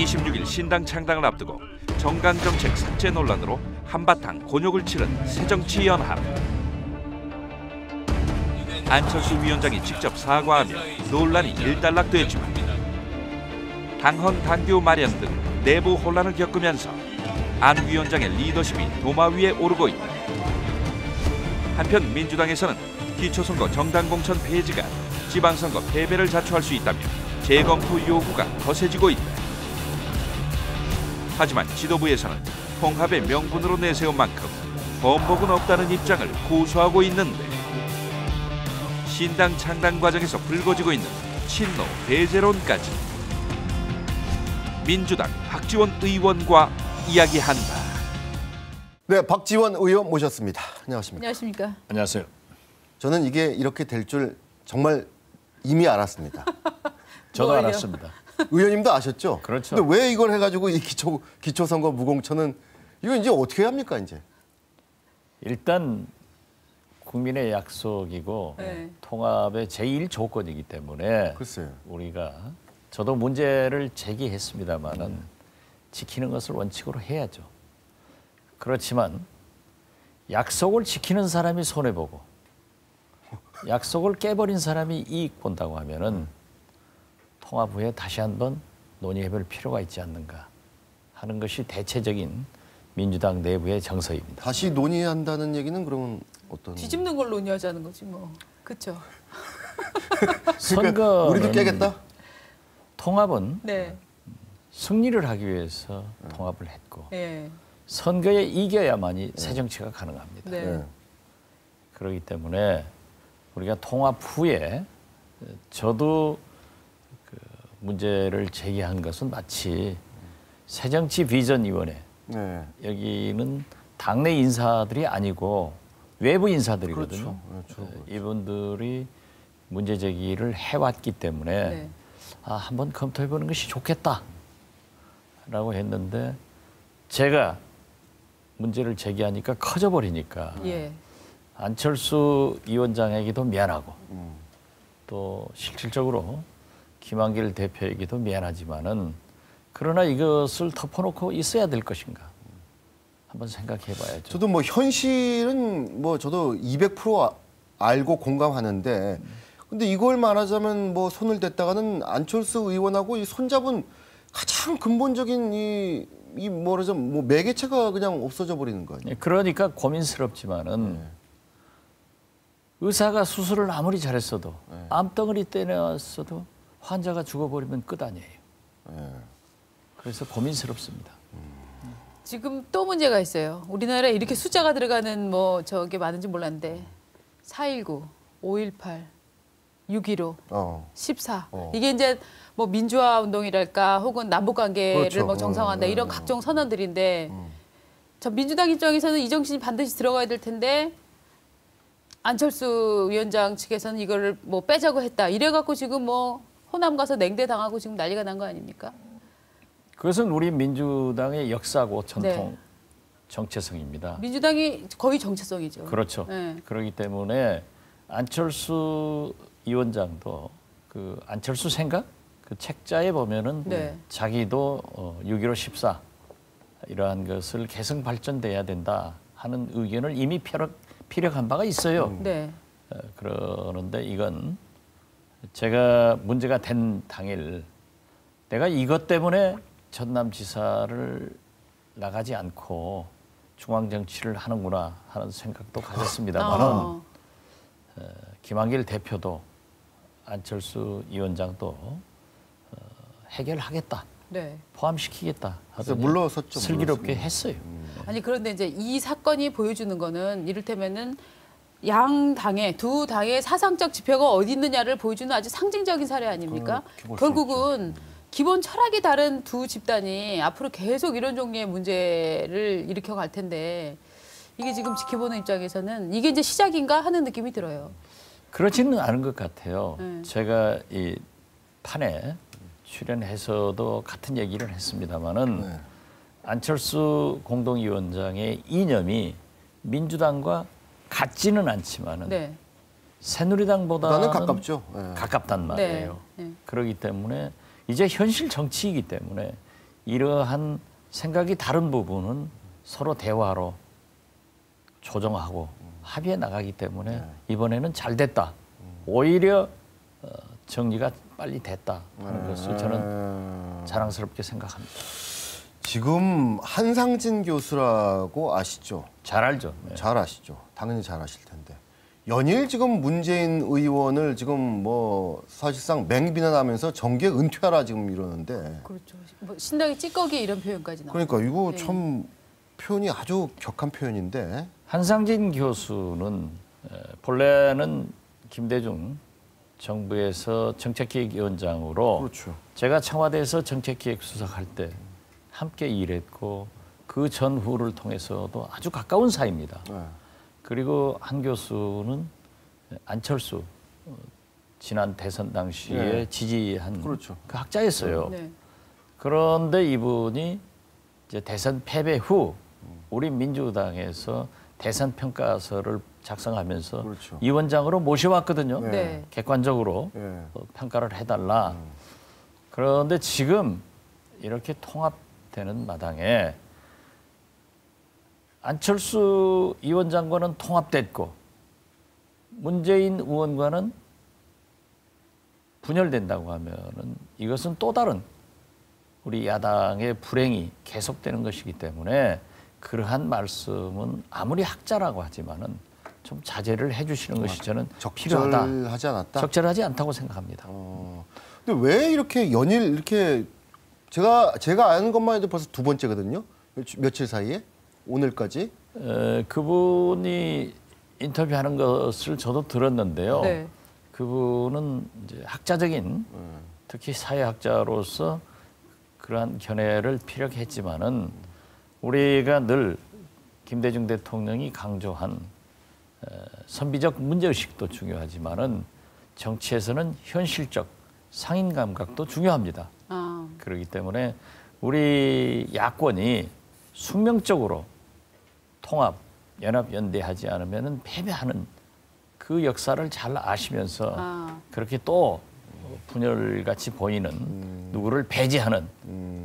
26일 신당 창당을 앞두고 정강정책 삭제 논란으로 한바탕 곤욕을 치른 새정치연합. 안철수 위원장이 직접 사과하며 논란이 일단락됐지만 당헌 당규 마련 등 내부 혼란을 겪으면서 안 위원장의 리더십이 도마 위에 오르고 있다. 한편 민주당에서는 기초선거 정당공천 폐지가 지방선거 패배를 자초할 수 있다며 재검토 요구가 거세지고 있다. 하지만 지도부에서는 통합의 명분으로 내세운 만큼 번복은 없다는 입장을 고수하고 있는데 신당 창당 과정에서 불거지고 있는 친노 배제론까지 민주당 박지원 의원과 이야기한다. 네, 박지원 의원 모셨습니다. 안녕하십니까? 안녕하십니까? 안녕하세요. 저는 이게 이렇게 될 줄 정말 이미 알았습니다. 저도 알았습니다. 의원님도 아셨죠? 그렇죠. 근데 왜 이걸 해가지고 이 기초선거 무공천은 이거 이제 어떻게 합니까 이제? 일단 국민의 약속이고 네. 통합의 제1 조건이기 때문에 글쎄요. 우리가 저도 문제를 제기했습니다만은 지키는 것을 원칙으로 해야죠. 그렇지만 약속을 지키는 사람이 손해보고 약속을 깨버린 사람이 이익 본다고 하면은 통합 후에 다시 한번 논의해볼 필요가 있지 않는가 하는 것이 대체적인 민주당 내부의 정서입니다. 다시 논의한다는 얘기는 그러면 어떤? 뒤집는 걸 논의하자는 거지 뭐. 그렇죠. 선거 우리도 깨겠다? 통합은 네. 승리를 하기 위해서 통합을 했고 네. 선거에 이겨야만이 새 정치가 가능합니다. 네. 네. 그렇기 때문에 우리가 통합 후에 저도 그 문제를 제기한 것은 마치 새정치비전위원회 네. 여기는 당내 인사들이 아니고 외부 인사들이거든요. 그렇죠. 이분들이 문제 제기를 해왔기 때문에 네. 한번 검토해보는 것이 좋겠다라고 했는데 제가 문제를 제기하니까 커져버리니까 예. 안철수 위원장에게도 미안하고 또 실질적으로 김한길 대표에게도 미안하지만은 그러나 이것을 덮어놓고 있어야 될 것인가 한번 생각해봐야죠. 저도 뭐 현실은 뭐 저도 200% 알고 공감하는데 근데 이걸 말하자면 뭐 손을 댔다가는 안철수 의원하고 이 손잡은 가장 근본적인 이 뭐라자면 뭐 매개체가 그냥 없어져 버리는 거 아니에요? 그러니까 고민스럽지만은 의사가 수술을 아무리 잘했어도 암덩어리 떼내왔어도 환자가 죽어버리면 끝 아니에요. 그래서 고민스럽습니다. 지금 또 문제가 있어요. 우리나라에 이렇게 숫자가 들어가는 뭐 저게 많은지 몰랐는데 4.19, 5.18, 6.15, 14 이게 이제 뭐 민주화 운동이랄까 혹은 남북 관계를 그렇죠. 뭐 정상화한다 이런 각종 선언들인데 저 민주당 입장에서는 이 정신이 반드시 들어가야 될 텐데 안철수 위원장 측에서는 이거를 뭐 빼자고 했다 이래갖고 지금 뭐 호남 가서 냉대 당하고 지금 난리가 난 거 아닙니까? 그것은 우리 민주당의 역사고 전통 네. 정체성입니다. 민주당이 거의 정체성이죠. 그렇죠. 네. 그렇기 때문에 안철수 위원장도 그 안철수 생각 그 책자에 보면은 네. 자기도 6.15 14 이러한 것을 개성 발전돼야 된다 하는 의견을 이미 피력한 바가 있어요. 네. 그러는데 이건 제가 문제가 된 당일 내가 이것 때문에 전남지사를 나가지 않고 중앙정치를 하는구나 하는 생각도 가졌습니다만은 김한길 대표도 안철수 위원장도 해결하겠다. 네. 포함시키겠다 하더니 물러섰죠. 슬기롭게 했어요. 아니 그런데 이제 이 사건이 보여주는 거는 이를테면은 양 당의 두 당의 사상적 지표가 어디 있느냐를 보여주는 아주 상징적인 사례 아닙니까? 결국은 기본 철학이 다른 두 집단이 앞으로 계속 이런 종류의 문제를 일으켜 갈 텐데 이게 지금 지켜보는 입장에서는 이게 이제 시작인가 하는 느낌이 들어요. 그렇지는 않은 것 같아요. 네. 제가 이 판에 출연해서도 같은 얘기를 했습니다마는 안철수 공동위원장의 이념이 민주당과 같지는 않지만은 네. 새누리당보다는 가깝죠. 가깝단 말이에요. 네. 네. 그렇기 때문에 이제 현실 정치이기 때문에 이러한 생각이 다른 부분은 서로 대화로 조정하고 합의해 나가기 때문에 이번에는 잘 됐다. 오히려 정리가 빨리 됐다 하는 것을 저는 자랑스럽게 생각합니다. 지금 한상진 교수라고 아시죠? 잘 알죠. 네. 잘 아시죠. 당연히 잘 아실 텐데. 연일 지금 문재인 의원을 지금 뭐 사실상 맹비난하면서 정계 은퇴하라 지금 이러는데. 그렇죠. 뭐 신당의 찌꺼기 이런 표현까지 나와요. 그러니까 이거 네. 참 표현이 아주 격한 표현인데. 한상진 교수는 본래는 김대중 정부에서 정책기획위원장으로 그렇죠. 제가 청와대에서 정책기획수석할 때 함께 일했고 그 전후를 통해서도 아주 가까운 사이입니다. 네. 그리고 한 교수는 안철수 지난 대선 당시에 네. 지지한 그렇죠. 그 학자였어요. 네. 그런데 이분이 이제 대선 패배 후 우리 민주당에서 대선 평가서를 작성하면서 그렇죠. 이 원장으로 모셔왔거든요. 네. 네. 객관적으로 네. 평가를 해달라. 그런데 지금 이렇게 통합되는 마당에 안철수 이 원장과는 통합됐고 문재인 의원과는 분열된다고 하면은 이것은 또 다른 우리 야당의 불행이 계속되는 것이기 때문에 그러한 말씀은 아무리 학자라고 하지만은 좀 자제를 해주시는 것이 저는 필요하다. 적절하지 않았다. 적절하지 않다고 생각합니다. 근데 왜 이렇게 연일 이렇게 제가 아는 것만 해도 벌써 두 번째거든요. 며칠 사이에 오늘까지. 그분이 인터뷰하는 것을 저도 들었는데요. 네. 그분은 이제 학자적인 특히 사회학자로서 그러한 견해를 피력했지만은 우리가 늘 김대중 대통령이 강조한 선비적 문제의식도 중요하지만은 정치에서는 현실적 상인 감각도 중요합니다. 아. 그렇기 때문에 우리 야권이 숙명적으로 통합, 연합, 연대하지 않으면은 패배하는 그 역사를 잘 아시면서 그렇게 또 분열같이 보이는 누구를 배제하는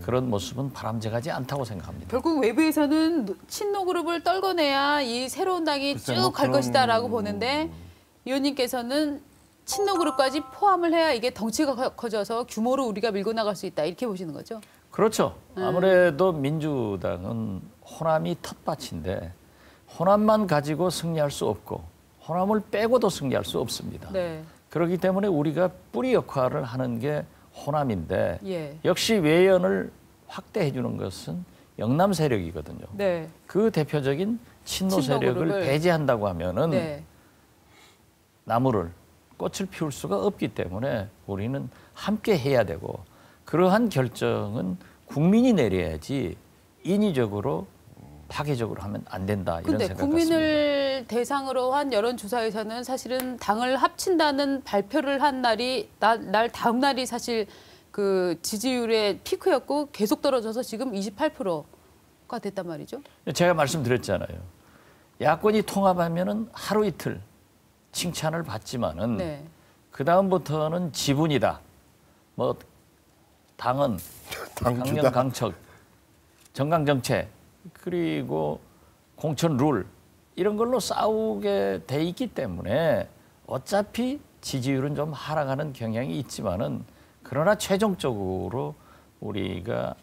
그런 모습은 바람직하지 않다고 생각합니다. 결국 외부에서는 친노 그룹을 떨궈내야 이 새로운 당이 글쎄, 쭉 뭐 갈 그런- 것이다라고 보는데 의원님께서는 친노 그룹까지 포함을 해야 이게 덩치가 커져서 규모로 우리가 밀고 나갈 수 있다 이렇게 보시는 거죠? 그렇죠. 아무래도 민주당은 호남이 텃밭인데 호남만 가지고 승리할 수 없고 호남을 빼고도 승리할 수 없습니다. 네. 그렇기 때문에 우리가 뿌리 역할을 하는 게 호남인데 예. 역시 외연을 확대해 주는 것은 영남 세력이거든요. 네. 그 대표적인 친노 친노 세력을 그룹을. 배제한다고 하면은 네. 나무를 꽃을 피울 수가 없기 때문에 우리는 함께 해야 되고 그러한 결정은 국민이 내려야지 인위적으로 파괴적으로 하면 안 된다 이런 근데 생각 같습니다. 국민을 대상으로 한 여론조사에서는 사실은 당을 합친다는 발표를 한 날이 날 다음 날이 사실 그 지지율의 피크였고 계속 떨어져서 지금 28%가 됐단 말이죠. 제가 말씀드렸잖아요. 야권이 통합하면은 하루 이틀 칭찬을 받지만은 네. 그 다음부터는 지분이다. 뭐 당은 강령 강척, 정강 정책 그리고 공천 룰 이런 걸로 싸우게 돼 있기 때문에 어차피 지지율은 좀 하락하는 경향이 있지만은 그러나 최종적으로 우리가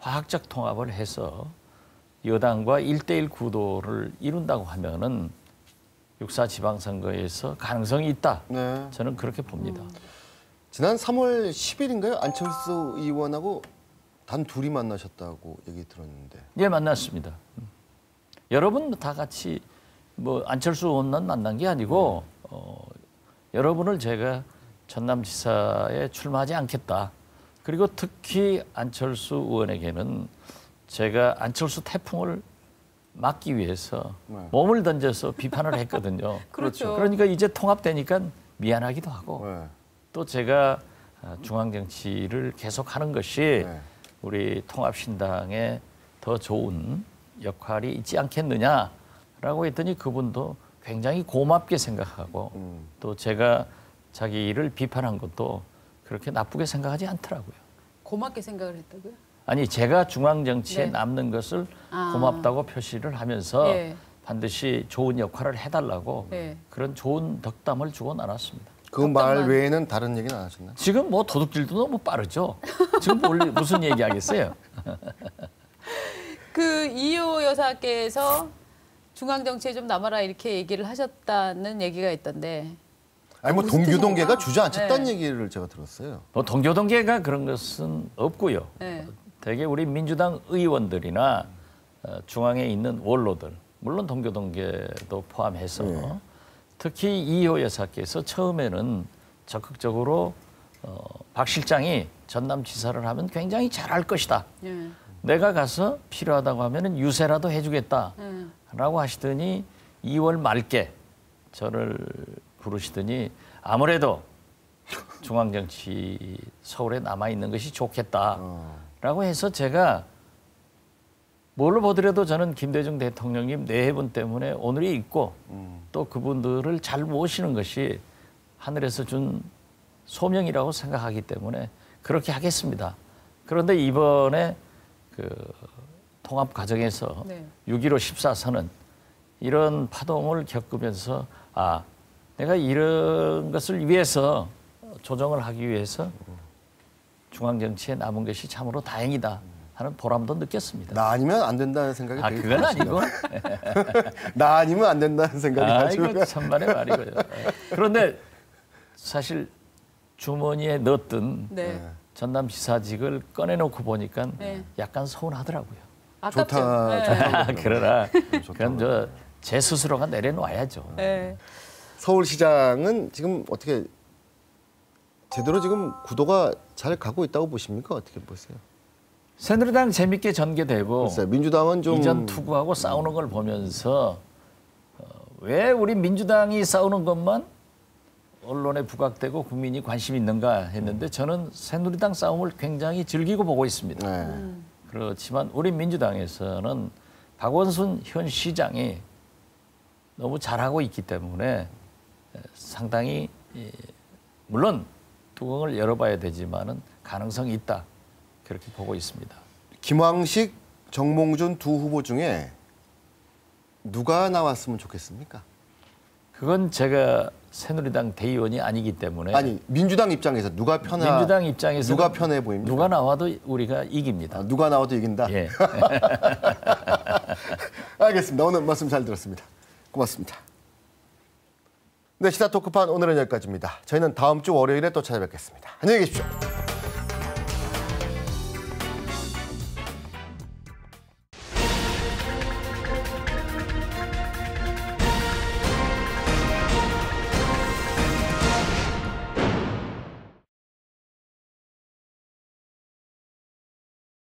화학적 통합을 해서 여당과 1대1 구도를 이룬다고 하면은 6.4 지방선거에서 가능성이 있다. 네. 저는 그렇게 봅니다. 지난 3월 10일인가요? 안철수 의원하고 단 둘이 만나셨다고 얘기 들었는데. 예, 만났습니다. 여러분 다 같이 뭐 안철수 의원만 만난 게 아니고 여러분을 제가 전남지사에 출마하지 않겠다. 그리고 특히 안철수 의원에게는 제가 안철수 태풍을 막기 위해서 몸을 던져서 비판을 했거든요. 그렇죠. 그러니까 이제 통합되니까 미안하기도 하고 네. 또 제가 중앙정치를 계속하는 것이 네. 우리 통합신당에 더 좋은 역할이 있지 않겠느냐라고 했더니 그분도 굉장히 고맙게 생각하고 또 제가 자기 일을 비판한 것도 그렇게 나쁘게 생각하지 않더라고요. 고맙게 생각을 했다고요? 아니 제가 중앙 정치에 네. 남는 것을 아. 고맙다고 표시를 하면서 예. 반드시 좋은 역할을 해달라고 예. 그런 좋은 덕담을 주고 나눴습니다. 그 말 외에는 다른 얘기는 안 하셨나요? 지금 뭐 도둑질도 너무 빠르죠. 지금 무슨 얘기하겠어요? 그 이호 여사께서 중앙 정치에 좀 남아라 이렇게 얘기를 하셨다는 얘기가 있던데. 아니 뭐 무슨 동교동계가 뜻인가? 주저앉혔다는 네. 얘기를 제가 들었어요. 뭐 동교동계가 그런 것은 없고요. 네. 대개 우리 민주당 의원들이나 중앙에 있는 원로들, 물론 동교동계도 포함해서 네. 특히 이호 여사께서 처음에는 적극적으로 박 실장이 전남지사를 하면 굉장히 잘할 것이다. 예. 내가 가서 필요하다고 하면 유세라도 해주겠다라고 하시더니 2월 말께 저를 부르시더니 아무래도 중앙정치 서울에 남아있는 것이 좋겠다라고 해서 제가 뭘로 보더라도 저는 김대중 대통령님 네 분 때문에 오늘이 있고 또 그분들을 잘 모시는 것이 하늘에서 준 소명이라고 생각하기 때문에 그렇게 하겠습니다. 그런데 이번에 그 통합 과정에서 네. 6.15 14선은 이런 파동을 겪으면서 아 내가 이런 것을 위해서 조정을 하기 위해서 중앙정치에 남은 것이 참으로 다행이다 하는 보람도 느꼈습니다. 나 아니면 안 된다는 생각이 아 되게 그건 아니고 나 아니면 안 된다는 생각이 아 아주 이거 천만의 말이고요. 그런데 사실 주머니에 넣었던 네. 전남지사직을 꺼내놓고 보니까 네. 약간 서운하더라고요. 아깝죠. 좋다, 네. 좋다. 그러나 좋다. 그건 제 스스로가 내려놔야죠. 네. 서울시장은 지금 어떻게 제대로 지금 구도가 잘 가고 있다고 보십니까? 어떻게 보세요? 새누리당 재밌게 전개되고 글쎄요, 민주당은 좀 이전 투구하고 싸우는 걸 보면서 왜 우리 민주당이 싸우는 것만 언론에 부각되고 국민이 관심 있는가 했는데 저는 새누리당 싸움을 굉장히 즐기고 보고 있습니다. 네. 그렇지만 우리 민주당에서는 박원순 현 시장이 너무 잘하고 있기 때문에 상당히 물론 뚜껑을 열어봐야 되지만은 가능성이 있다 그렇게 보고 있습니다. 김황식, 정몽준 두 후보 중에 누가 나왔으면 좋겠습니까? 그건 제가 새누리당 대의원이 아니기 때문에 아니 민주당 입장에서 누가 민주당 입장에서 누가 편해 보입니까? 누가 나와도 우리가 이깁니다. 아, 누가 나와도 이긴다. 예. 알겠습니다. 오늘 말씀 잘 들었습니다. 고맙습니다. 네, 시사 토크판 오늘은 여기까지입니다. 저희는 다음 주 월요일에 또 찾아뵙겠습니다. 안녕히 계십시오.